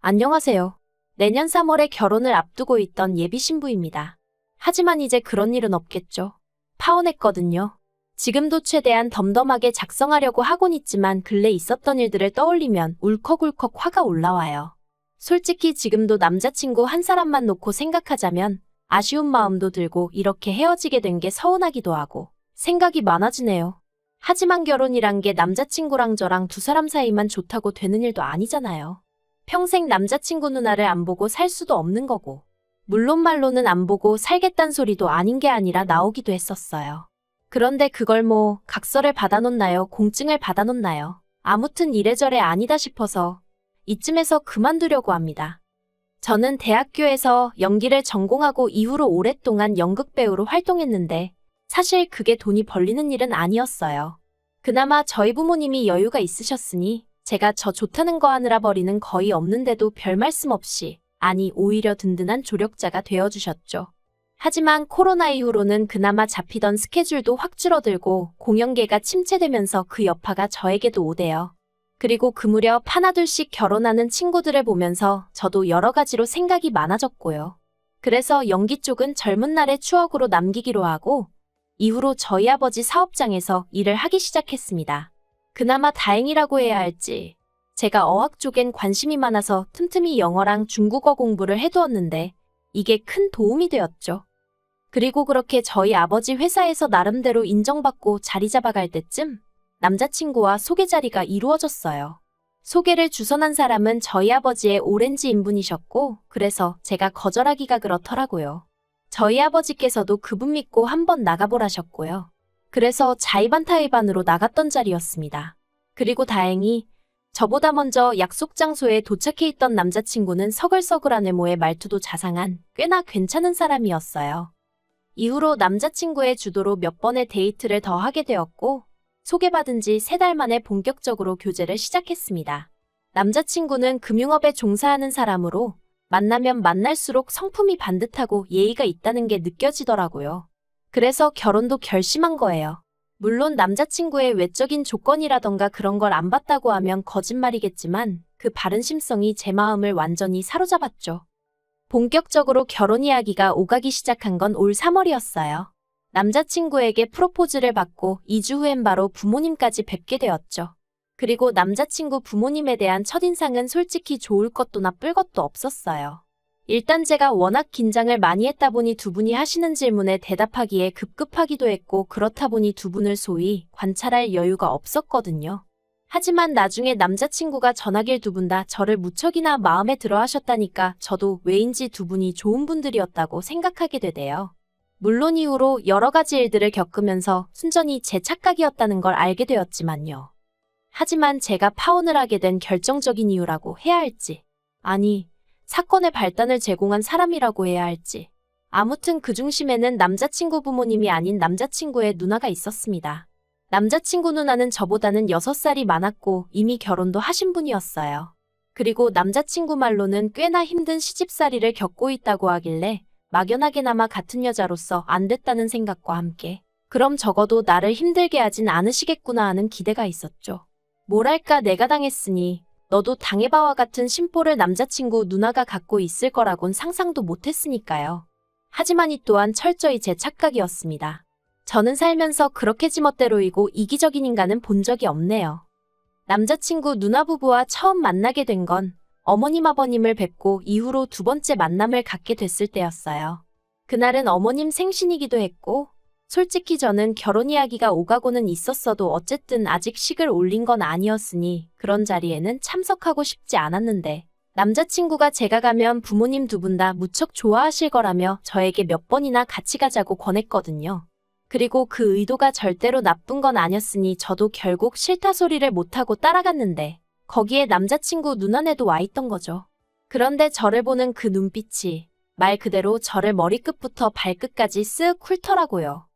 안녕하세요. 내년 3월에 결혼을 앞두고 있던 예비 신부입니다. 하지만 이제 그런 일은 없겠죠. 파혼했거든요. 지금도 최대한 덤덤하게 작성하려고 하곤 있지만 근래 있었던 일들을 떠올리면 울컥울컥 화가 올라와요. 솔직히 지금도 남자친구 한 사람만 놓고 생각하자면 아쉬운 마음도 들고 이렇게 헤어지게 된 게 서운하기도 하고 생각이 많아지네요. 하지만 결혼이란 게 남자친구랑 저랑 두 사람 사이만 좋다고 되는 일도 아니잖아요. 평생 남자친구 누나를 안 보고 살 수도 없는 거고. 물론 말로는 안 보고 살겠단 소리도 아닌 게 아니라 나오기도 했었어요. 그런데 그걸 뭐 각서를 받아놓나요? 공증을 받아놓나요? 아무튼 이래저래 아니다 싶어서 이쯤에서 그만두려고 합니다. 저는 대학교에서 연기를 전공하고 이후로 오랫동안 연극배우로 활동했는데 사실 그게 돈이 벌리는 일은 아니었어요. 그나마 저희 부모님이 여유가 있으셨으니 제가 저 좋다는 거 하느라 버리는 거의 없는데도 별 말씀 없이, 아니 오히려 든든한 조력자가 되어주셨죠. 하지만 코로나 이후로는 그나마 잡히던 스케줄도 확 줄어들고 공연계가 침체되면서 그 여파가 저에게도 오대요. 그리고 그 무렵 하나둘씩 결혼하는 친구들을 보면서 저도 여러 가지로 생각이 많아졌고요. 그래서 연기 쪽은 젊은 날의 추억으로 남기기로 하고 이후로 저희 아버지 사업장에서 일을 하기 시작했습니다. 그나마 다행이라고 해야 할지 제가 어학 쪽엔 관심이 많아서 틈틈이 영어랑 중국어 공부를 해두었는데 이게 큰 도움이 되었죠. 그리고 그렇게 저희 아버지 회사에서 나름대로 인정받고 자리 잡아갈 때쯤 남자친구와 소개 자리가 이루어졌어요. 소개를 주선한 사람은 저희 아버지의 오렌지 인분이셨고 그래서 제가 거절하기가 그렇더라고요. 저희 아버지께서도 그분 믿고 한번 나가보라셨고요. 그래서 자의반타의반으로 나갔던 자리였습니다. 그리고 다행히 저보다 먼저 약속 장소에 도착해 있던 남자친구는 서글서글한 외모에 말투도 자상한 꽤나 괜찮은 사람이었어요. 이후로 남자친구의 주도로 몇 번의 데이트를 더 하게 되었고 소개받은 지 3달 만에 본격적으로 교제를 시작했습니다. 남자친구는 금융업에 종사하는 사람으로 만나면 만날수록 성품이 반듯하고 예의가 있다는 게 느껴지더라고요. 그래서 결혼도 결심한 거예요. 물론 남자친구의 외적인 조건이라던가 그런 걸 안 봤다고 하면 거짓말이겠지만 그 바른 심성이 제 마음을 완전히 사로잡았죠. 본격적으로 결혼 이야기가 오가기 시작한 건 올 3월이었어요. 남자친구에게 프로포즈를 받고 2주 후엔 바로 부모님까지 뵙게 되었죠. 그리고 남자친구 부모님에 대한 첫인상은 솔직히 좋을 것도 나쁠 것도 없었어요. 일단 제가 워낙 긴장을 많이 했다 보니 두 분이 하시는 질문에 대답하기에 급급하기도 했고 그렇다 보니 두 분을 소위 관찰할 여유가 없었거든요. 하지만 나중에 남자친구가 전하길 두 분 다 저를 무척이나 마음에 들어 하셨다니까 저도 왜인지 두 분이 좋은 분들이었다고 생각하게 되대요. 물론 이후로 여러 가지 일들을 겪으면서 순전히 제 착각이었다는 걸 알게 되었지만요. 하지만 제가 파혼을 하게 된 결정적인 이유라고 해야 할지, 아니 사건의 발단을 제공한 사람이라고 해야 할지, 아무튼 그 중심에는 남자친구 부모님이 아닌 남자친구의 누나가 있었습니다. 남자친구 누나는 저보다는 6살이 많았고 이미 결혼도 하신 분이었어요. 그리고 남자친구 말로는 꽤나 힘든 시집살이를 겪고 있다고 하길래 막연하게나마 같은 여자로서 안 됐다는 생각과 함께 그럼 적어도 나를 힘들게 하진 않으시겠구나 하는 기대가 있었죠. 뭐랄까 내가 당했으니 너도 당해봐와 같은 심보를 남자친구 누나가 갖고 있을 거라곤 상상도 못했으니까요. 하지만 이 또한 철저히 제 착각이었습니다. 저는 살면서 그렇게 지멋대로이고 이기적인 인간은 본 적이 없네요. 남자친구 누나 부부와 처음 만나게 된 건 어머님 아버님을 뵙고 이후로 두 번째 만남을 갖게 됐을 때였어요. 그날은 어머님 생신이기도 했고 솔직히 저는 결혼 이야기가 오가고는 있었어도 어쨌든 아직 식을 올린 건 아니었으니 그런 자리에는 참석하고 싶지 않았는데 남자친구가 제가 가면 부모님 두 분 다 무척 좋아하실 거라며 저에게 몇 번이나 같이 가자고 권했거든요. 그리고 그 의도가 절대로 나쁜 건 아니었으니 저도 결국 싫다 소리를 못하고 따라갔는데 거기에 남자친구 눈안에도 와 있던 거죠. 그런데 저를 보는 그 눈빛이 말 그대로 저를 머리끝부터 발끝까지 쓱 훑더라고요.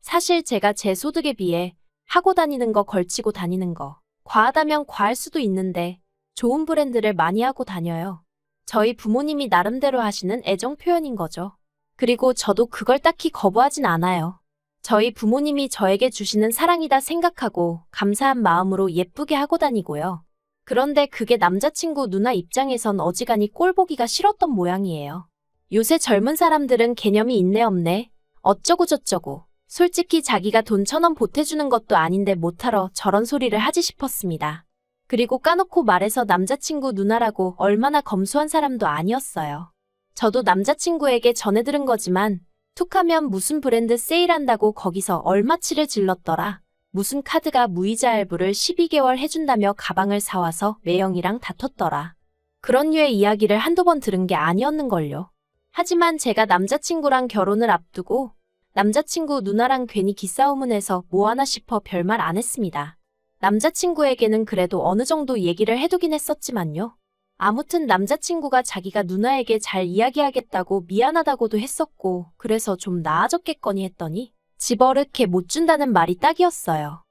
사실 제가 제 소득에 비해 하고 다니는 거 걸치고 다니는 거 과하다면 과할 수도 있는데 좋은 브랜드를 많이 하고 다녀요. 저희 부모님이 나름대로 하시는 애정 표현인 거죠. 그리고 저도 그걸 딱히 거부하진 않아요. 저희 부모님이 저에게 주시는 사랑이다 생각하고 감사한 마음으로 예쁘게 하고 다니고요. 그런데 그게 남자친구 누나 입장에선 어지간히 꼴 보기가 싫었던 모양이에요. 요새 젊은 사람들은 개념이 있네 없네. 어쩌고 저쩌고. 솔직히 자기가 돈 1,000원 보태주는 것도 아닌데 못하러 저런 소리를 하지 싶었습니다. 그리고 까놓고 말해서 남자친구 누나라고 얼마나 검소한 사람도 아니었어요. 저도 남자친구에게 전해 들은 거지만 툭하면 무슨 브랜드 세일한다고 거기서 얼마치를 질렀더라. 무슨 카드가 무이자 할부를 12개월 해준다며 가방을 사와서 매형이랑 다퉜더라. 그런 류의 이야기를 한두 번 들은 게 아니었는걸요. 하지만 제가 남자친구랑 결혼을 앞두고 남자친구 누나랑 괜히 기싸움은 해서 뭐하나 싶어 별말 안 했습니다. 남자친구에게는 그래도 어느 정도 얘기를 해두긴 했었지만요. 아무튼 남자친구가 자기가 누나에게 잘 이야기하겠다고 미안하다고도 했었고 그래서 좀 나아졌겠거니 했더니 집어릇게 못 준다는 말이 딱이었어요.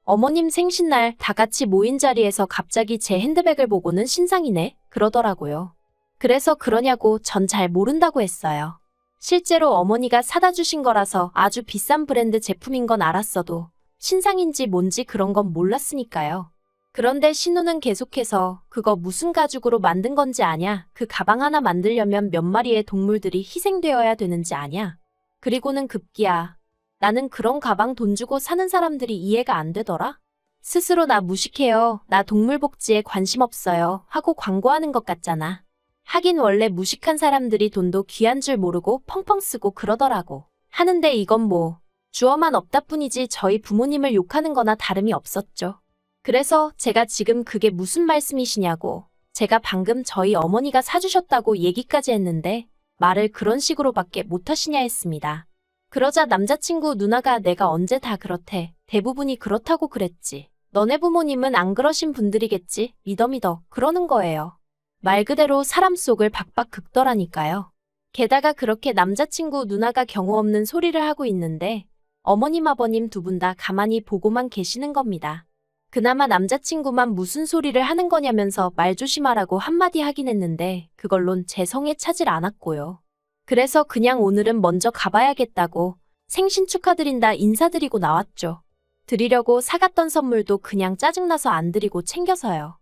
어머님 생신날 다 같이 모인 자리에서 갑자기 제 핸드백을 보고는 신상이네 그러더라고요. 그래서 그러냐고 전 잘 모른다고 했어요. 실제로 어머니가 사다 주신 거라서 아주 비싼 브랜드 제품인 건 알았어도 신상인지 뭔지 그런 건 몰랐으니까요. 그런데 신우는 계속해서 그거 무슨 가죽으로 만든 건지 아냐? 그 가방 하나 만들려면 몇 마리의 동물들이 희생되어야 되는지 아냐? 그리고는 급기야 나는 그런 가방 돈 주고 사는 사람들이 이해가 안 되더라? 스스로 나 무식해요. 나 동물 복지에 관심 없어요. 하고 광고하는 것 같잖아. 하긴 원래 무식한 사람들이 돈도 귀한 줄 모르고 펑펑 쓰고 그러더라고. 하는데 이건 뭐 주어만 없다 뿐이지 저희 부모님을 욕하는 거나 다름이 없었죠. 그래서 제가 지금 그게 무슨 말씀이시냐고 제가 방금 저희 어머니가 사주셨다고 얘기까지 했는데 말을 그런 식으로밖에 못하시냐 했습니다. 그러자 남자친구 누나가 내가 언제 다 그렇대. 대부분이 그렇다고 그랬지. 너네 부모님은 안 그러신 분들이겠지. 믿어 그러는 거예요. 말 그대로 사람 속을 박박 긁더라니까요. 게다가 그렇게 남자친구 누나가 경우 없는 소리를 하고 있는데 어머님 아버님 두 분 다 가만히 보고만 계시는 겁니다. 그나마 남자친구만 무슨 소리를 하는 거냐면서 말 조심하라고 한마디 하긴 했는데 그걸론 제 성에 차질 않았고요. 그래서 그냥 오늘은 먼저 가봐야겠다고 생신 축하드린다 인사드리고 나왔죠. 드리려고 사갔던 선물도 그냥 짜증나서 안 드리고 챙겨서요.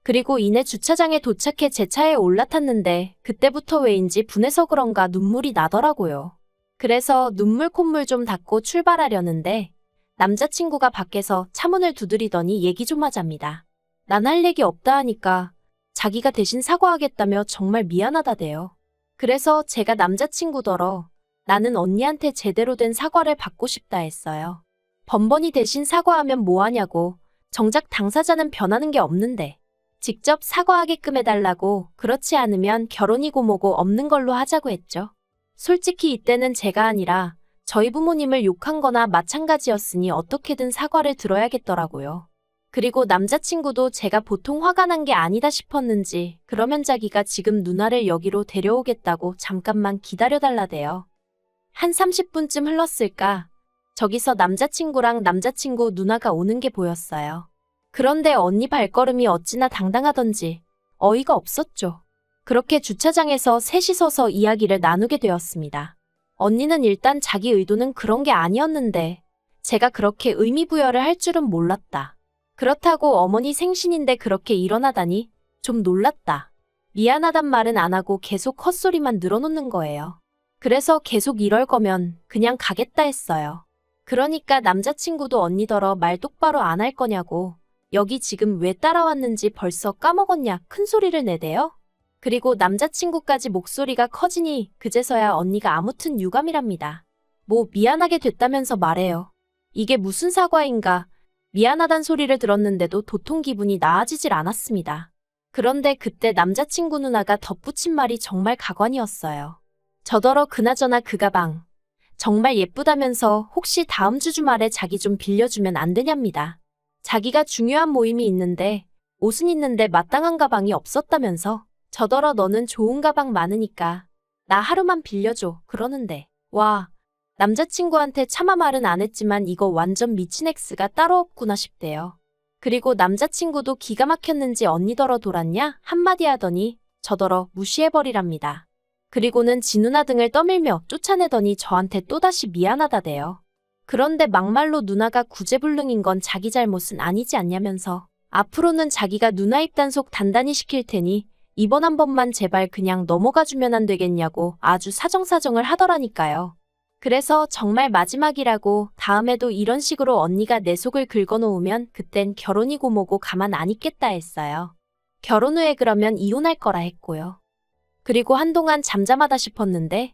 그리고 이내 주차장에 도착해 제 차에 올라탔는데 그때부터 왜인지 분해서 그런가 눈물이 나더라고요. 그래서 눈물 콧물 좀 닦고 출발하려는데 남자친구가 밖에서 차문을 두드리더니 얘기 좀 하자입니다. 난 할 얘기 없다 하니까 자기가 대신 사과하겠다며 정말 미안하다대요. 그래서 제가 남자친구더러 나는 언니한테 제대로 된 사과를 받고 싶다 했어요. 번번이 대신 사과하면 뭐하냐고. 정작 당사자는 변하는 게 없는데. 직접 사과하게끔 해달라고. 그렇지 않으면 결혼이고 뭐고 없는 걸로 하자고 했죠. 솔직히 이때는 제가 아니라 저희 부모님을 욕한 거나 마찬가지였으니 어떻게든 사과를 들어야겠더라고요. 그리고 남자친구도 제가 보통 화가 난 게 아니다 싶었는지 그러면 자기가 지금 누나를 여기로 데려오겠다고 잠깐만 기다려달라대요. 한 30분쯤 흘렀을까? 저기서 남자친구랑 남자친구 누나가 오는 게 보였어요. 그런데 언니 발걸음이 어찌나 당당하던지 어이가 없었죠. 그렇게 주차장에서 셋이 서서 이야기를 나누게 되었습니다. 언니는 일단 자기 의도는 그런 게 아니었는데 제가 그렇게 의미부여를 할 줄은 몰랐다. 그렇다고 어머니 생신인데 그렇게 일어나다니 좀 놀랐다. 미안하단 말은 안 하고 계속 헛소리만 늘어놓는 거예요. 그래서 계속 이럴 거면 그냥 가겠다 했어요. 그러니까 남자친구도 언니더러 말 똑바로 안 할 거냐고. 여기 지금 왜 따라왔는지 벌써 까먹었냐 큰 소리를 내대요. 그리고 남자친구까지 목소리가 커지니 그제서야 언니가 아무튼 유감이랍니다. 뭐 미안하게 됐다면서 말해요. 이게 무슨 사과인가. 미안하단 소리를 들었는데도 도통 기분이 나아지질 않았습니다. 그런데 그때 남자친구 누나가 덧붙인 말이 정말 가관이었어요. 저더러 그나저나 그 가방 정말 예쁘다면서 혹시 다음 주 주말에 자기 좀 빌려주면 안 되냐입니다. 자기가 중요한 모임이 있는데 옷은 있는데 마땅한 가방이 없었다면서 저더러 너는 좋은 가방 많으니까 나 하루만 빌려줘 그러는데 와 남자친구한테 차마 말은 안 했지만 이거 완전 미친 X가 따로 없구나 싶대요. 그리고 남자친구도 기가 막혔는지 언니더러 돌았냐 한마디 하더니 저더러 무시해버리랍니다. 그리고는 지 누나 등을 떠밀며 쫓아내더니 저한테 또다시 미안하다대요. 그런데 막말로 누나가 구제불능인 건 자기 잘못은 아니지 않냐면서 앞으로는 자기가 누나 입단속 단단히 시킬 테니 이번 한 번만 제발 그냥 넘어가주면 안 되겠냐고 아주 사정사정을 하더라니까요. 그래서 정말 마지막이라고 다음에도 이런 식으로 언니가 내 속을 긁어놓으면 그땐 결혼이고 뭐고 가만 안 있겠다 했어요. 결혼 후에 그러면 이혼할 거라 했고요. 그리고 한동안 잠잠하다 싶었는데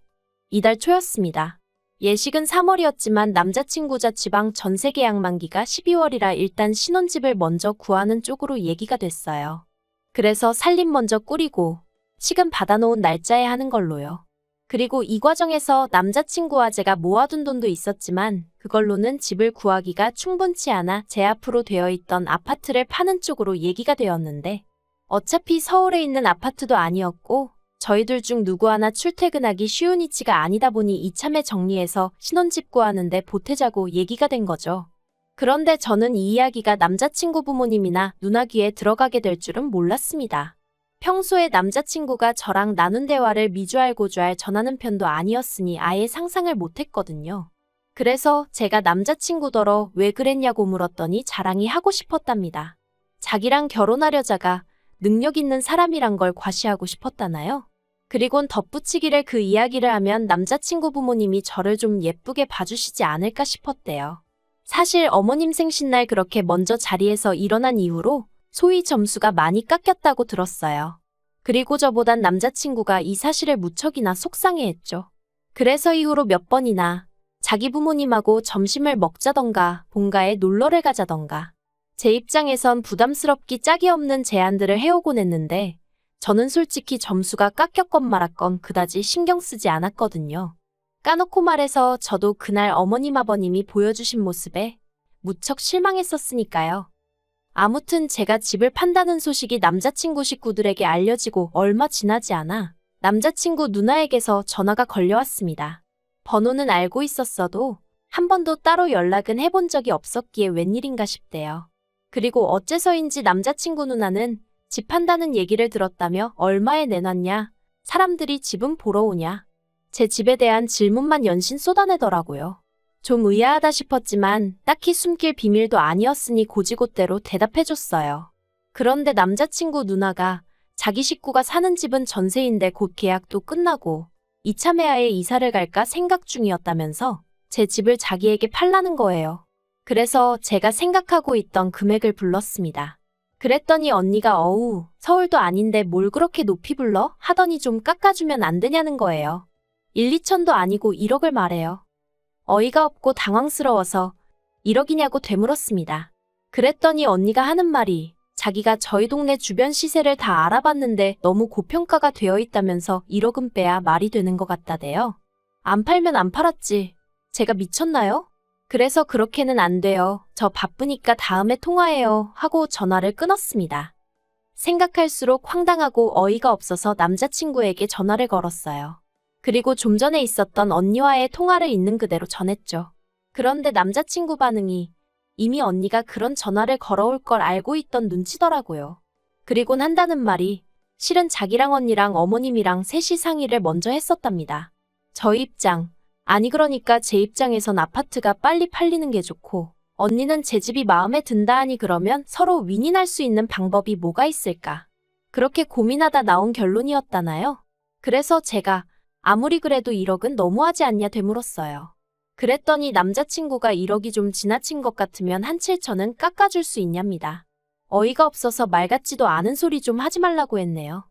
이달 초였습니다. 예식은 3월이었지만 남자친구자 지방 전세 계약 만기가 12월이라 일단 신혼집을 먼저 구하는 쪽으로 얘기가 됐어요. 그래서 살림 먼저 꾸리고 시금 받아놓은 날짜에 하는 걸로요. 그리고 이 과정에서 남자친구와 제가 모아둔 돈도 있었지만 그걸로는 집을 구하기가 충분치 않아 제 앞으로 되어 있던 아파트를 파는 쪽으로 얘기가 되었는데 어차피 서울에 있는 아파트도 아니었고 저희들 중 누구 하나 출퇴근하기 쉬운 위치가 아니다 보니 이참에 정리해서 신혼집 구하는데 보태자고 얘기가 된 거죠. 그런데 저는 이 이야기가 남자친구 부모님이나 누나 귀에 들어가게 될 줄은 몰랐습니다. 평소에 남자친구가 저랑 나눈 대화를 미주알고주알 전하는 편도 아니었으니 아예 상상을 못했거든요. 그래서 제가 남자친구더러 왜 그랬냐고 물었더니 자랑이 하고 싶었답니다. 자기랑 결혼하려자가 능력 있는 사람이란 걸 과시하고 싶었다나요? 그리곤 덧붙이기를 그 이야기를 하면 남자친구 부모님이 저를 좀 예쁘게 봐주시지 않을까 싶었대요. 사실 어머님 생신날 그렇게 먼저 자리에서 일어난 이후로 소위 점수가 많이 깎였다고 들었어요. 그리고 저보단 남자친구가 이 사실을 무척이나 속상해했죠. 그래서 이후로 몇 번이나 자기 부모님하고 점심을 먹자던가 본가에 놀러를 가자던가 제 입장에선 부담스럽기 짝이 없는 제안들을 해오곤 했는데 저는 솔직히 점수가 깎였건 말았건 그다지 신경 쓰지 않았거든요. 까놓고 말해서 저도 그날 어머님 아버님이 보여주신 모습에 무척 실망했었으니까요. 아무튼 제가 집을 판다는 소식이 남자친구 식구들에게 알려지고 얼마 지나지 않아 남자친구 누나에게서 전화가 걸려왔습니다. 번호는 알고 있었어도 한 번도 따로 연락은 해본 적이 없었기에 웬일인가 싶대요. 그리고 어째서인지 남자친구 누나는 집 판다는 얘기를 들었다며 얼마에 내놨냐, 사람들이 집은 보러 오냐, 제 집에 대한 질문만 연신 쏟아내더라고요. 좀 의아하다 싶었지만 딱히 숨길 비밀도 아니었으니 고지고대로 대답해줬어요. 그런데 남자친구 누나가 자기 식구가 사는 집은 전세인데 곧 계약도 끝나고 이참에 아예 이사를 갈까 생각 중이었다면서 제 집을 자기에게 팔라는 거예요. 그래서 제가 생각하고 있던 금액을 불렀습니다. 그랬더니 언니가 어우, 서울도 아닌데 뭘 그렇게 높이 불러? 하더니 좀 깎아주면 안 되냐는 거예요. 1, 2천도 아니고 1억을 말해요. 어이가 없고 당황스러워서 1억이냐고 되물었습니다. 그랬더니 언니가 하는 말이 자기가 저희 동네 주변 시세를 다 알아봤는데 너무 고평가가 되어 있다면서 1억은 빼야 말이 되는 것 같다대요. 안 팔면 안 팔았지. 제가 미쳤나요? 그래서 그렇게는 안 돼요. 저 바쁘니까 다음에 통화해요. 하고 전화를 끊었습니다. 생각할수록 황당하고 어이가 없어서 남자친구에게 전화를 걸었어요. 그리고 좀 전에 있었던 언니와의 통화를 있는 그대로 전했죠. 그런데 남자친구 반응이 이미 언니가 그런 전화를 걸어올 걸 알고 있던 눈치더라고요. 그리곤 한다는 말이 실은 자기랑 언니랑 어머님이랑 셋이 상의를 먼저 했었답니다. 저희 입장, 아니 그러니까 제 입장에선 아파트가 빨리 팔리는 게 좋고 언니는 제 집이 마음에 든다 하니 그러면 서로 윈윈할 수 있는 방법이 뭐가 있을까? 그렇게 고민하다 나온 결론이었다나요? 그래서 제가 아무리 그래도 1억은 너무하지 않냐 되물었어요. 그랬더니 남자친구가 1억이 좀 지나친 것 같으면 한 7천은 깎아줄 수 있냐입니다. 어이가 없어서 말 같지도 않은 소리 좀 하지 말라고 했네요.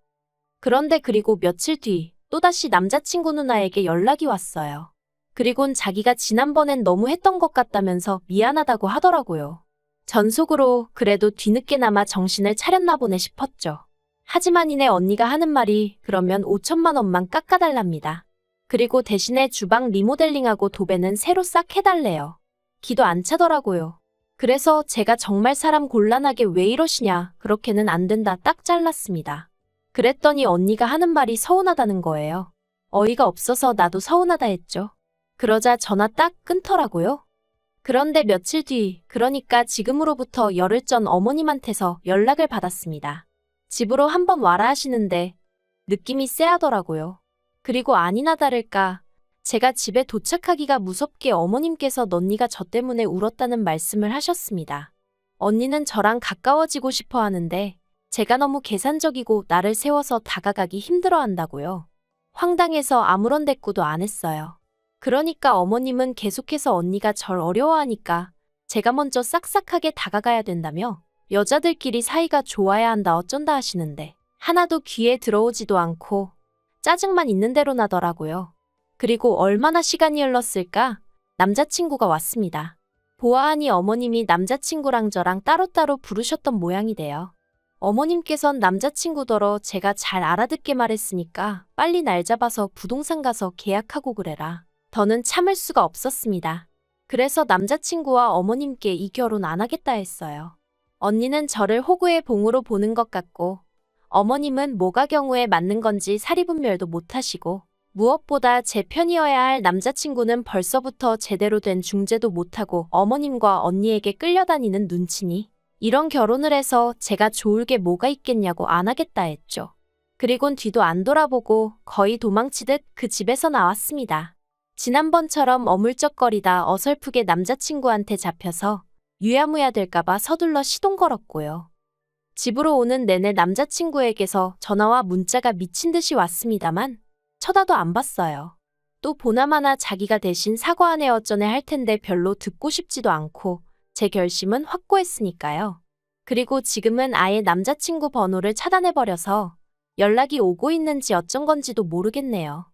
그런데 그리고 며칠 뒤 또다시 남자친구 누나에게 연락이 왔어요. 그리곤 자기가 지난번엔 너무 했던 것 같다면서 미안하다고 하더라고요. 전 속으로 그래도 뒤늦게나마 정신을 차렸나 보네 싶었죠. 하지만 이내 언니가 하는 말이 그러면 5천만 원만 깎아달랍니다. 그리고 대신에 주방 리모델링하고 도배는 새로 싹 해달래요. 기도 안 차더라고요. 그래서 제가 정말 사람 곤란하게 왜 이러시냐, 그렇게는 안 된다 딱 잘랐습니다. 그랬더니 언니가 하는 말이 서운하다는 거예요. 어이가 없어서 나도 서운하다 했죠. 그러자 전화 딱 끊더라고요. 그런데 며칠 뒤, 그러니까 지금으로부터 열흘 전 어머님한테서 연락을 받았습니다. 집으로 한번 와라 하시는데 느낌이 쎄하더라고요. 그리고 아니나 다를까 제가 집에 도착하기가 무섭게 어머님께서 넌니가 저 때문에 울었다는 말씀을 하셨습니다. 언니는 저랑 가까워지고 싶어 하는데 제가 너무 계산적이고 나를 세워서 다가가기 힘들어 한다고요. 황당해서 아무런 대꾸도 안 했어요. 그러니까 어머님은 계속해서 언니가 절 어려워하니까 제가 먼저 싹싹하게 다가가야 된다며 여자들끼리 사이가 좋아야 한다 어쩐다 하시는데 하나도 귀에 들어오지도 않고 짜증만 있는 대로 나더라고요. 그리고 얼마나 시간이 흘렀을까? 남자친구가 왔습니다. 보아하니 어머님이 남자친구랑 저랑 따로따로 부르셨던 모양이 돼요. 어머님께선 남자친구더러 제가 잘 알아듣게 말했으니까 빨리 날 잡아서 부동산 가서 계약하고 그래라. 더는 참을 수가 없었습니다. 그래서 남자친구와 어머님께 이 결혼 안 하겠다 했어요. 언니는 저를 호구의 봉으로 보는 것 같고 어머님은 뭐가 경우에 맞는 건지 사리분별도 못하시고 무엇보다 제 편이어야 할 남자친구는 벌써부터 제대로 된 중재도 못하고 어머님과 언니에게 끌려다니는 눈치니 이런 결혼을 해서 제가 좋을 게 뭐가 있겠냐고 안 하겠다 했죠. 그리곤 뒤도 안 돌아보고 거의 도망치듯 그 집에서 나왔습니다. 지난번처럼 어물쩍거리다 어설프게 남자친구한테 잡혀서 유야무야 될까봐 서둘러 시동 걸었고요. 집으로 오는 내내 남자친구에게서 전화와 문자가 미친 듯이 왔습니다만 쳐다도 안 봤어요. 또 보나마나 자기가 대신 사과하네 어쩌네 할 텐데 별로 듣고 싶지도 않고 제 결심은 확고했으니까요. 그리고 지금은 아예 남자친구 번호를 차단해버려서 연락이 오고 있는지 어쩐 건지도 모르겠네요.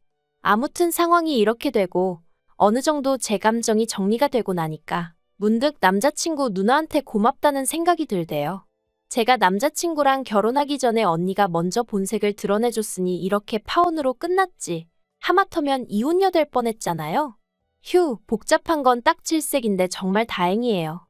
아무튼 상황이 이렇게 되고 어느 정도 제 감정이 정리가 되고 나니까 문득 남자친구 누나한테 고맙다는 생각이 들대요. 제가 남자친구랑 결혼하기 전에 언니가 먼저 본색을 드러내줬으니 이렇게 파혼으로 끝났지. 하마터면 이혼녀 될 뻔했잖아요. 휴, 복잡한 건 딱 질색인데 정말 다행이에요.